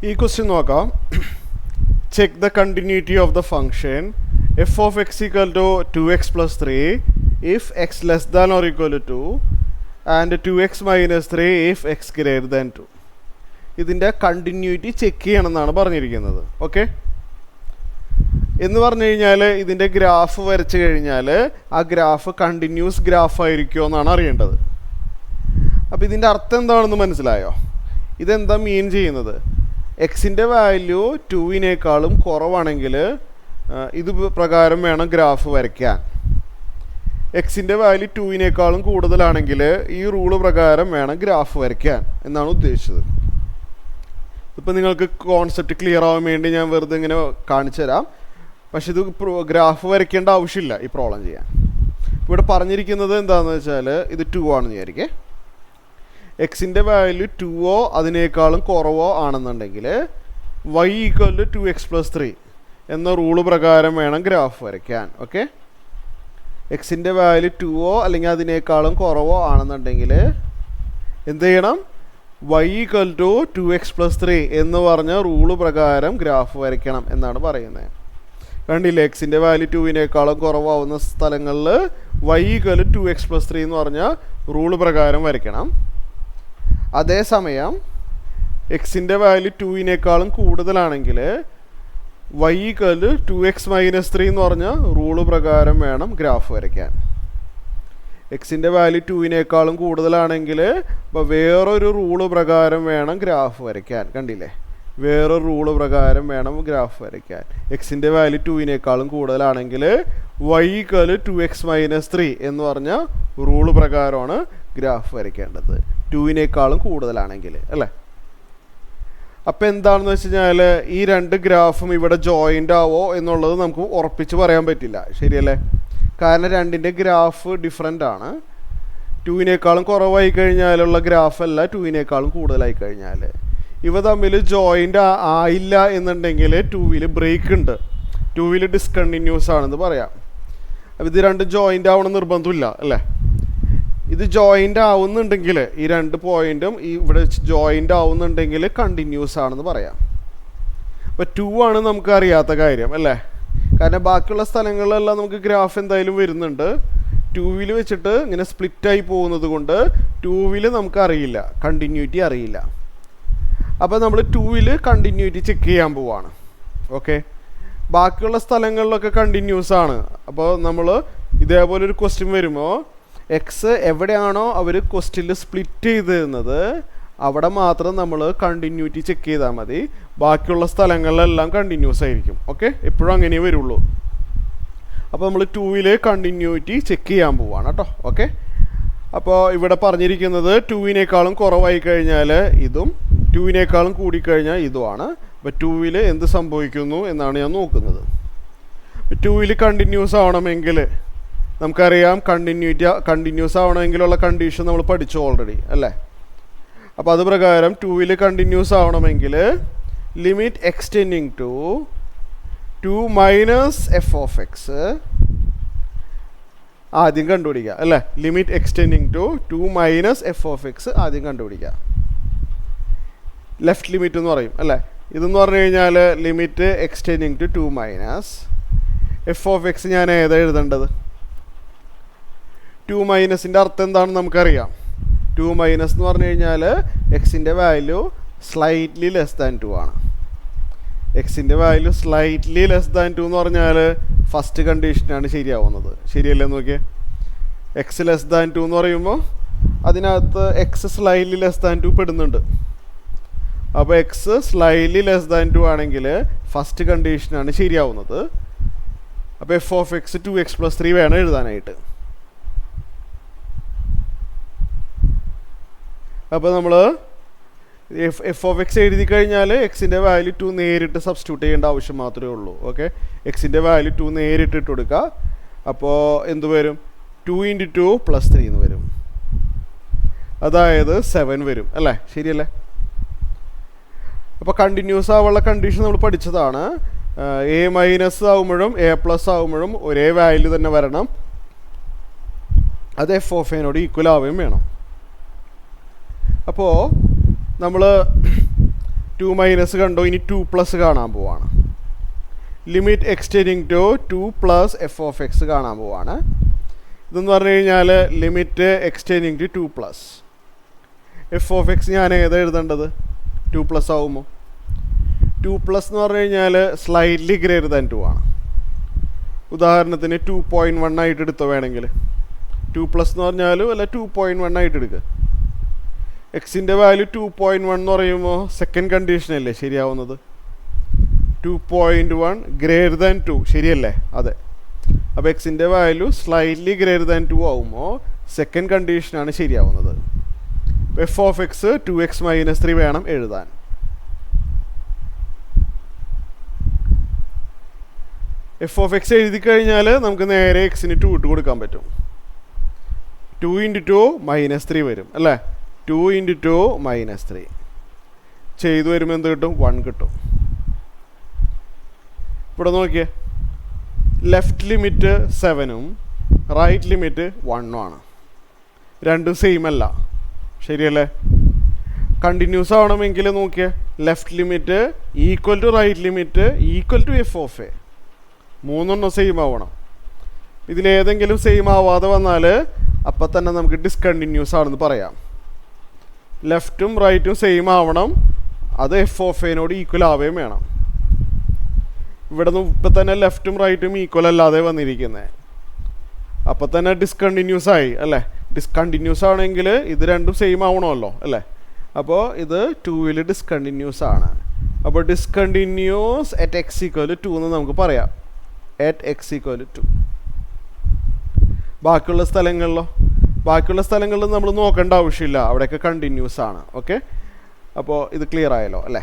ഈ ക്വസ്റ്റ്യൻ നോക്കാം. Check the continuity of the function f of x equal to 2x + 3 if x less than or equal to 2 and 2x - 3 if x greater than 2. ഇതിൻ്റെ continuity check ചെയ്യണമെന്നാണ് പറഞ്ഞിരിക്കുന്നത്. Okay, എന്ന് പറഞ്ഞു കഴിഞ്ഞാൽ ഇതിൻ്റെ graph വരച്ച് കഴിഞ്ഞാൽ ആ ഗ്രാഫ് കണ്ടിന്യൂസ് ഗ്രാഫ് ആയിരിക്കുമോ എന്നാണ് അറിയേണ്ടത്. അപ്പോൾ ഇതിൻ്റെ അർത്ഥം എന്താണെന്ന് മനസ്സിലായോ? ഇതെന്താ മീൻ ചെയ്യുന്നത്? എക്സിൻ്റെ വാല്യൂ 2-നേക്കാളും കുറവാണെങ്കിൽ ഇത് പ്രകാരം വേണം ഗ്രാഫ് വരയ്ക്കാൻ. എക്സിൻ്റെ വാല്യൂ 2-നേക്കാളും കൂടുതലാണെങ്കിൽ ഈ റൂള് പ്രകാരം വേണം ഗ്രാഫ് വരയ്ക്കാൻ എന്നാണ് ഉദ്ദേശിച്ചത്. ഇപ്പോൾ നിങ്ങൾക്ക് കോൺസെപ്റ്റ് ക്ലിയർ ആവാൻ വേണ്ടി ഞാൻ വെറുതെ ഇങ്ങനെ കാണിച്ചു തരാം. പക്ഷെ ഇത് ഗ്രാഫ് വരയ്ക്കേണ്ട ആവശ്യമില്ല ഈ പ്രോബ്ലം ചെയ്യാൻ. ഇവിടെ പറഞ്ഞിരിക്കുന്നത് എന്താണെന്ന് വെച്ചാൽ ഇത് 2 ആണെന്ന് വിചാരിക്കേ. എക്സിൻ്റെ വാല്യൂ 2ഓ അതിനേക്കാളും കുറവോ ആണെന്നുണ്ടെങ്കിൽ y = 2x + 3 എന്ന റൂള് പ്രകാരം വേണം ഗ്രാഫ് വരയ്ക്കാൻ. ഓക്കെ, എക്സിൻ്റെ വാല്യൂ 2ഓ അല്ലെങ്കിൽ അതിനേക്കാളും കുറവോ ആണെന്നുണ്ടെങ്കിൽ എന്ത് ചെയ്യണം? y = 2x + 3 എന്ന് പറഞ്ഞ റൂള് പ്രകാരം ഗ്രാഫ് വരയ്ക്കണം എന്നാണ് പറയുന്നത്. കണ്ടില്ലേ, എക്സിൻ്റെ വാല്യൂ 2-നേക്കാളും കുറവാകുന്ന സ്ഥലങ്ങളിൽ y = 2x + 3 എന്ന് പറഞ്ഞ റൂള് പ്രകാരം വരയ്ക്കണം. അതേസമയം എക്സിൻ്റെ വാല്യൂ 2-നേക്കാളും കൂടുതലാണെങ്കിൽ y = 2x - 3 എന്ന് പറഞ്ഞ റൂള് പ്രകാരം വേണം ഗ്രാഫ് വരയ്ക്കാൻ. എക്സിൻ്റെ വാല്യൂ 2-നേക്കാളും കൂടുതലാണെങ്കിൽ ഇപ്പോൾ വേറൊരു റൂള് പ്രകാരം വേണം ഗ്രാഫ് വരയ്ക്കാൻ. കണ്ടില്ലേ, വേറൊരു റൂള് പ്രകാരം വേണം ഗ്രാഫ് വരയ്ക്കാൻ. എക്സിൻ്റെ വാല്യൂ 2-നേക്കാളും കൂടുതലാണെങ്കിൽ y = 2x - 3 എന്ന് പറഞ്ഞ റൂള് പ്രകാരമാണ് ഗ്രാഫ് വരയ്ക്കേണ്ടത്, 2-നേക്കാളും കൂടുതലാണെങ്കിൽ അല്ലേ. അപ്പോൾ എന്താണെന്ന് വെച്ച് കഴിഞ്ഞാൽ ഈ രണ്ട് ഗ്രാഫും ഇവിടെ ജോയിൻ്റ് ആവോ എന്നുള്ളത് നമുക്ക് ഉറപ്പിച്ച് പറയാൻ പറ്റില്ല, ശരിയല്ലേ? കാരണം രണ്ടിൻ്റെ ഗ്രാഫ് ഡിഫറെൻ്റ് ആണ്. 2-നേക്കാളും കുറവായി കഴിഞ്ഞാലുള്ള ഗ്രാഫല്ല 2-നേക്കാളും കൂടുതലായി കഴിഞ്ഞാൽ. ഇവ തമ്മിൽ ജോയിൻ്റ് ആയില്ല എന്നുണ്ടെങ്കിൽ 2-ൽ ബ്രേക്ക് ഉണ്ട്, 2-ൽ ഡിസ്കണ്ടിന്യൂസ് ആണെന്ന് പറയാം. അപ്പോൾ ഇത് രണ്ടും ജോയിൻ്റ് ആവണം നിർബന്ധമില്ല അല്ലേ. ഇത് ജോയിൻ്റ് ആവുന്നുണ്ടെങ്കിൽ ഈ രണ്ട് പോയിൻറ്റും ഇവിടെ ജോയിൻ്റ് ആവുന്നുണ്ടെങ്കിൽ കണ്ടിന്യൂസ് ആണെന്ന് പറയാം. അപ്പോൾ 2 ആണ് നമുക്ക് അറിയാത്ത കാര്യം അല്ലേ. കാരണം ബാക്കിയുള്ള സ്ഥലങ്ങളിലെല്ലാം നമുക്ക് ഗ്രാഫ് എന്തായാലും വരുന്നുണ്ട്. 2-ൽ വെച്ചിട്ട് ഇങ്ങനെ സ്പ്ലിറ്റായി പോകുന്നത് കൊണ്ട് 2-ൽ നമുക്ക് അറിയില്ല, കണ്ടിന്യൂറ്റി അറിയില്ല. അപ്പോൾ നമ്മൾ 2-ൽ കണ്ടിന്യൂറ്റി ചെക്ക് ചെയ്യാൻ പോവാണ്. ഓക്കെ, ബാക്കിയുള്ള സ്ഥലങ്ങളിലൊക്കെ കണ്ടിന്യൂസ് ആണ്. അപ്പോൾ നമ്മൾ ഇതേപോലൊരു ക്വസ്റ്റ്യൻ വരുമ്പോൾ എക്സ് എവിടെയാണോ അവർ ക്വസ്റ്റ്യനിൽ സ്പ്ലിറ്റ് ചെയ്ത് തരുന്നത് അവിടെ മാത്രം നമ്മൾ കണ്ടിന്യൂറ്റി ചെക്ക് ചെയ്താൽ മതി. ബാക്കിയുള്ള സ്ഥലങ്ങളിലെല്ലാം കണ്ടിന്യൂസ് ആയിരിക്കും. ഓക്കെ, എപ്പോഴും അങ്ങനെ വരുള്ളൂ. അപ്പോൾ നമ്മൾ 2-ൽ കണ്ടിന്യൂറ്റി ചെക്ക് ചെയ്യാൻ പോവാണ് കേട്ടോ. ഓക്കെ, അപ്പോൾ ഇവിടെ പറഞ്ഞിരിക്കുന്നത് 2-നേക്കാളും കുറവായി കഴിഞ്ഞാൽ ഇതും 2-നേക്കാളും കൂടിക്കഴിഞ്ഞാൽ ഇതുമാണ്. അപ്പോൾ 2-ൽ എന്ത് സംഭവിക്കുന്നു എന്നാണ് ഞാൻ നോക്കുന്നത്. 2-ൽ കണ്ടിന്യൂസ് ആവണമെങ്കിൽ നമുക്കറിയാം, കണ്ടിന്യൂസ് ആവണമെങ്കിലുള്ള കണ്ടീഷൻ നമ്മൾ പഠിച്ചു ഓൾറെഡി അല്ലേ. അപ്പോൾ അത് പ്രകാരം 2-ൽ കണ്ടിന്യൂസ് ആവണമെങ്കിൽ limit x tending to 2 - f of x ആദ്യം കണ്ടുപിടിക്കുക അല്ലേ. Limit x tending to 2 - f of x ആദ്യം കണ്ടുപിടിക്കുക. ലെഫ്റ്റ് ലിമിറ്റ് എന്ന് പറയും അല്ലേ. ഇതെന്ന് പറഞ്ഞു കഴിഞ്ഞാൽ limit x tending to 2 - f of x ഞാൻ ഏതാ എഴുതേണ്ടത്? 2 - അർത്ഥം എന്താണെന്ന് നമുക്കറിയാം. 2 - എന്ന് പറഞ്ഞു കഴിഞ്ഞാൽ എക്സിൻ്റെ വാല്യൂ സ്ലൈറ്റ്ലി ലെസ് ദാൻ 2 ആണ്. എക്സിൻ്റെ വാല്യൂ സ്ലൈറ്റ്ലി ലെസ് ദാൻ 2 എന്ന് പറഞ്ഞാൽ ഫസ്റ്റ് കണ്ടീഷനാണ് ശരിയാവുന്നത്, ശരിയല്ലേ? നോക്കിയേ, എക്സ് ലെസ് ദാൻ 2 എന്ന് പറയുമ്പോൾ അതിനകത്ത് എക്സ് സ്ലൈറ്റ്ലി ലെസ് ദാൻ 2 പെടുന്നുണ്ട്. അപ്പോൾ എക്സ് സ്ലൈറ്റ്ലി ലെസ് ദാൻ 2 ആണെങ്കിൽ ഫസ്റ്റ് കണ്ടീഷനാണ് ശരിയാവുന്നത്. അപ്പോൾ f of x 2x + 3 വേണം എഴുതാനായിട്ട്. അപ്പോൾ നമ്മൾ എഫ് ഓഫ് എക്സ് എഴുതി കഴിഞ്ഞാൽ എക്സിൻ്റെ വാല്യൂ 2 നേരിട്ട് സബ്സ്റ്റിറ്റ്യൂട്ട് ചെയ്യേണ്ട ആവശ്യം മാത്രമേ ഉള്ളൂ. ഓക്കെ, എക്സിൻ്റെ വാല്യൂ 2 നേരിട്ട് ഇട്ട് കൊടുക്കുക. അപ്പോൾ എന്ത് വരും? 2 × 2 + 3 എന്ന് വരും, അതായത് 7 വരും അല്ലേ, ശരിയല്ലേ? അപ്പോൾ കണ്ടിന്യൂസ് ആവാനുള്ള കണ്ടീഷൻ നമ്മൾ പഠിച്ചതാണ്. a- ആവുമ്പോഴും a+ ആവുമ്പോഴും ഒരേ വാല്യൂ തന്നെ വരണം. അത് എഫ് ഓഫ് എനോട് ഈക്വൽ ആവുകയും വേണം. അപ്പോൾ നമ്മൾ 2 മൈനസ് കണ്ടോ, ഇനി 2 പ്ലസ് കാണാൻ പോവാണ്. Limit x tending to 2 plus f of x കാണാൻ പോവാണ്. ഇതെന്ന് പറഞ്ഞു കഴിഞ്ഞാൽ limit x tending to 2 plus f of x ഞാൻ ഏതാ എഴുതേണ്ടത്? 2 പ്ലസ് ആവുമ്പോൾ 2 പ്ലസ് എന്ന് പറഞ്ഞു കഴിഞ്ഞാൽ സ്ലൈറ്റ്ലി ഗ്രേറ്റർ ദാൻ 2 ആണ്. ഉദാഹരണത്തിന് 2.1 ആയിട്ട് എടുത്തോ വേണമെങ്കിൽ. 2 പ്ലസ് എന്ന് പറഞ്ഞാലും അല്ല 2.1 ആയിട്ട് എടുക്കുക. എക്സിൻ്റെ വാല്യൂ 2.1 എന്ന് പറയുമ്പോൾ സെക്കൻഡ് കണ്ടീഷനല്ലേ ശരിയാവുന്നത്? 2.1 ഗ്രേറ്റർ ദാൻ 2 ശരിയല്ലേ? അതെ. അപ്പോൾ എക്സിൻ്റെ വാല്യൂ സ്ലൈറ്റ്ലി ഗ്രേറ്റർ ദാൻ 2 ആവുമ്പോൾ സെക്കൻഡ് കണ്ടീഷനാണ് ശരിയാവുന്നത്. എഫ് ഓഫ് എക്സ് 2x - 3 വേണം എഴുതാൻ. എഫ് ഓഫ് എക്സ് എഴുതി കഴിഞ്ഞാൽ നമുക്ക് നേരെ എക്സിന് 2 ഇട്ട് കൊടുക്കാൻ പറ്റും. 2 × 2 -3 വരും അല്ലേ? 2 × 2 -3 ചെയ്തു വരുമ്പോൾ എന്ത് കിട്ടും? 1 കിട്ടും. ഇവിടെ നോക്കിയേ, ലെഫ്റ്റ് ലിമിറ്റ് 7ഉം റൈറ്റ് ലിമിറ്റ് 1ഉം ആണ്. രണ്ടും സെയിം അല്ല, ശരിയല്ലേ? കണ്ടിന്യൂസ് ആവണമെങ്കിൽ നോക്കിയേ, left limit equal to right limit equal to f of a, മൂന്നെണ്ണം സെയിം ആവണം. ഇതിലേതെങ്കിലും സെയിം ആവാതെ വന്നാൽ അപ്പം തന്നെ നമുക്ക് ഡിസ്കണ്ടിന്യൂസ് ആണെന്ന് പറയാം. ലെഫ്റ്റും റൈറ്റും സെയിം ആവണം, അത് എഫ് ഓഫ് എനോട് ഈക്വൽ ആവുകയും വേണം. ഇവിടെ നിന്ന് ഇപ്പം തന്നെ ലെഫ്റ്റും റൈറ്റും ഈക്വൽ അല്ലാതെ വന്നിരിക്കുന്നത്, അപ്പം തന്നെ ഡിസ്കണ്ടിന്യൂസ് ആയി അല്ലേ? ഡിസ്കണ്ടിന്യൂസ് ആണെങ്കിൽ ഇത് രണ്ടും സെയിം ആവണമല്ലോ അല്ലേ? അപ്പോൾ ഇത് 2ൽ ഡിസ്കണ്ടിന്യൂസ് ആണ്. അപ്പോൾ ഡിസ്കണ്ടിന്യൂസ് അറ്റ് x = 2 എന്ന് നമുക്ക് പറയാം. at x = 2. ബാക്കിയുള്ള സ്ഥലങ്ങളിൽ നമ്മൾ നോക്കേണ്ട ആവശ്യമില്ല, അവിടെയൊക്കെ കണ്ടിന്യൂസ് ആണ്. ഓക്കെ, അപ്പോൾ ഇത് ക്ലിയർ ആയല്ലോ അല്ലേ?